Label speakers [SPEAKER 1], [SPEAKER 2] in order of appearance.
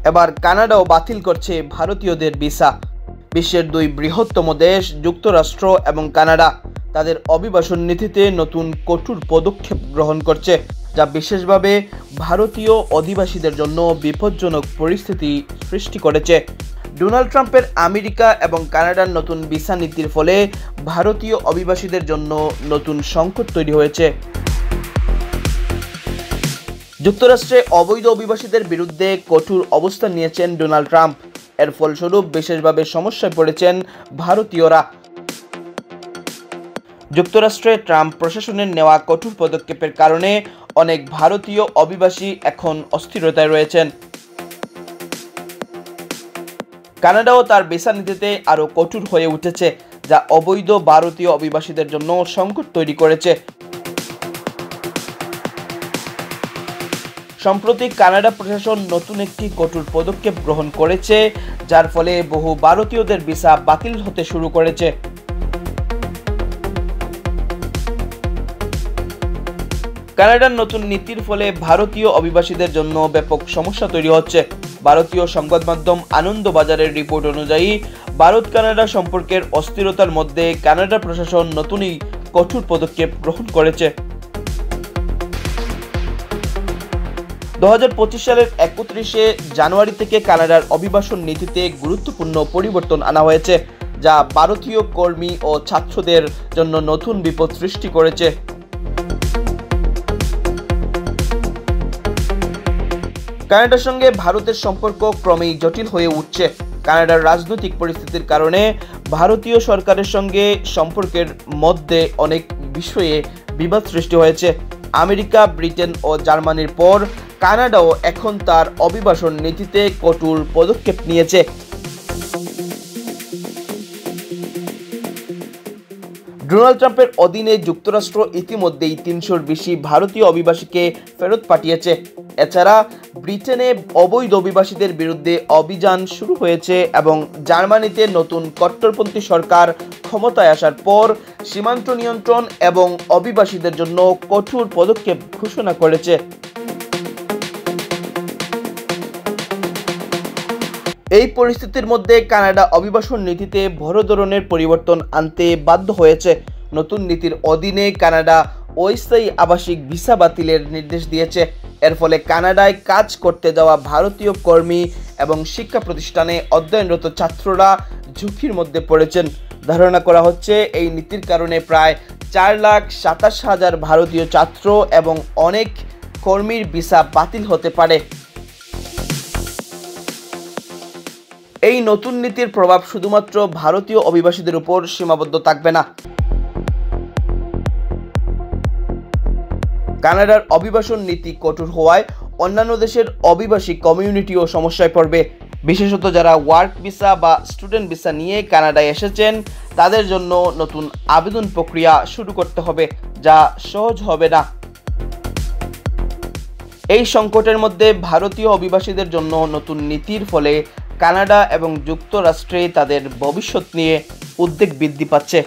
[SPEAKER 1] এবার কানাডাও বাতিল করছে ভারতীয়দের ভিসা। বিশ্বের দুই বৃহত্তম দেশ যুক্তরাষ্ট্র এবং কানাডা তাদের অভিবাসন নীতিতে নতুন কঠোর পদক্ষেপ গ্রহণ করছে, যা বিশেষভাবে ভারতীয় অধিবাসীদের জন্য বিপজ্জনক পরিস্থিতি সৃষ্টি করেছে। ডোনাল্ড ট্রাম্পের আমেরিকা এবং কানাডার নতুন ভিসা নীতির ফলে ভারতীয় অভিবাসীদের জন্য নতুন সংকট তৈরি হয়েছে। যুক্তরাষ্ট্রে অবৈধ অভিবাসীদের বিরুদ্ধে কঠোর অবস্থান নিয়েছেন ডোনাল্ড ট্রাম্প। এর ফলস্বরূপ বিশেষভাবে সমস্যায় পড়েছেন ভারতীয়রা। যুক্তরাষ্ট্রে ট্রাম্প প্রশাসনের নেওয়া কঠোর পদক্ষেপের কারণে অনেক ভারতীয় অভিবাসী এখন অস্থিরতায় রয়েছেন। কানাডাও তার ভিসা নীতিতে আরও কঠোর হয়ে উঠেছে, যা অবৈধ ভারতীয় অভিবাসীদের জন্য সংকট তৈরি করেছে। সম্প্রতি কানাডা প্রশাসন নতুন একটি কঠোর পদক্ষেপ গ্রহণ করেছে, যার ফলে বহু ভারতীয়দের ভিসা বাতিল হতে শুরু করেছে। কানাডার নতুন নীতির ফলে ভারতীয় অভিবাসীদের জন্য ব্যাপক সমস্যা তৈরি হচ্ছে। ভারতীয় সংবাদ মাধ্যম আনন্দবাজারের রিপোর্ট অনুযায়ী ভারত কানাডা সম্পর্কের অস্থিরতার মধ্যে কানাডা প্রশাসন নতুনই কঠোর পদক্ষেপ গ্রহণ করেছে। 2025 সালের 31শে জানুয়ারি থেকে কানাডার অভিবাসন নীতিতে গুরুত্বপূর্ণ পরিবর্তন আনা হয়েছে, যা ভারতীয় কর্মী ও ছাত্রদের জন্য নতুন বিপদ সৃষ্টি করেছে। কানাডার সঙ্গে ভারতের সম্পর্ক ক্রমেই জটিল হয়ে উঠছে। কানাডার রাজনৈতিক পরিস্থিতির কারণে ভারতীয় সরকারের সঙ্গে সম্পর্কের মধ্যে অনেক বিষয়ে বিবাদ সৃষ্টি হয়েছে। আমেরিকা, ব্রিটেন ও জার্মানির পর কানাডাও এখন তার অভিবাসন নীতিতে কঠোর পদক্ষেপ নিয়েছে। ডোনাল্ড ট্রাম্পের অধীনে যুক্তরাষ্ট্র ইতিমধ্যেই 300-র বেশি ভারতীয় অভিবাসীকে ফেরত পাঠিয়েছে। এছাড়া ব্রিটেনে অবৈধ অভিবাসীদের বিরুদ্ধে অভিযান শুরু হয়েছে এবং জার্মানিতে নতুন কট্টরপন্থী সরকার ক্ষমতায় আসার পর সীমান্ত নিয়ন্ত্রণ এবং অভিবাসীদের জন্য কঠোর পদক্ষেপ ঘোষণা করেছে। এই পরিস্থিতির মধ্যে কানাডা অভিবাসন নীতিতে বড় ধরনের পরিবর্তন আনতে বাধ্য হয়েছে। নতুন নীতির অধীনে কানাডা অস্থায়ী আবাসিক ভিসা বাতিলের নির্দেশ দিয়েছে। এর ফলে কানাডায় কাজ করতে যাওয়া ভারতীয় কর্মী এবং শিক্ষা প্রতিষ্ঠানে অধ্যয়নরত ছাত্ররা ঝুঁকির মধ্যে পড়েছেন। ধারণা করা হচ্ছে এই নীতির কারণে প্রায় 4,27,000 ভারতীয় ছাত্র এবং অনেক কর্মীর ভিসা বাতিল হতে পারে। এই নতুন নীতির প্রভাব শুধুমাত্র ভারতীয় অভিবাসীদের উপর সীমাবদ্ধ থাকবে না। কানাডার অভিবাসন নীতি কঠোর হওয়ায় অন্যান্য দেশের অভিবাসী কমিউনিটিও সমস্যায় পড়বে। বিশেষত যারা ওয়ার্ক ভিসা বা স্টুডেন্ট ভিসা নিয়ে কানাডায় এসেছেন, তাদের জন্য নতুন আবেদন প্রক্রিয়া শুরু করতে হবে, যা সহজ হবে না। এই সংকটের মধ্যে ভারতীয় অভিবাসীদের জন্য নতুন নীতির ফলে কানাডা এবং যুক্তরাষ্ট্রে তাদের ভবিষ্যৎ নিয়ে উদ্বেগ বৃদ্ধি পাচ্ছে।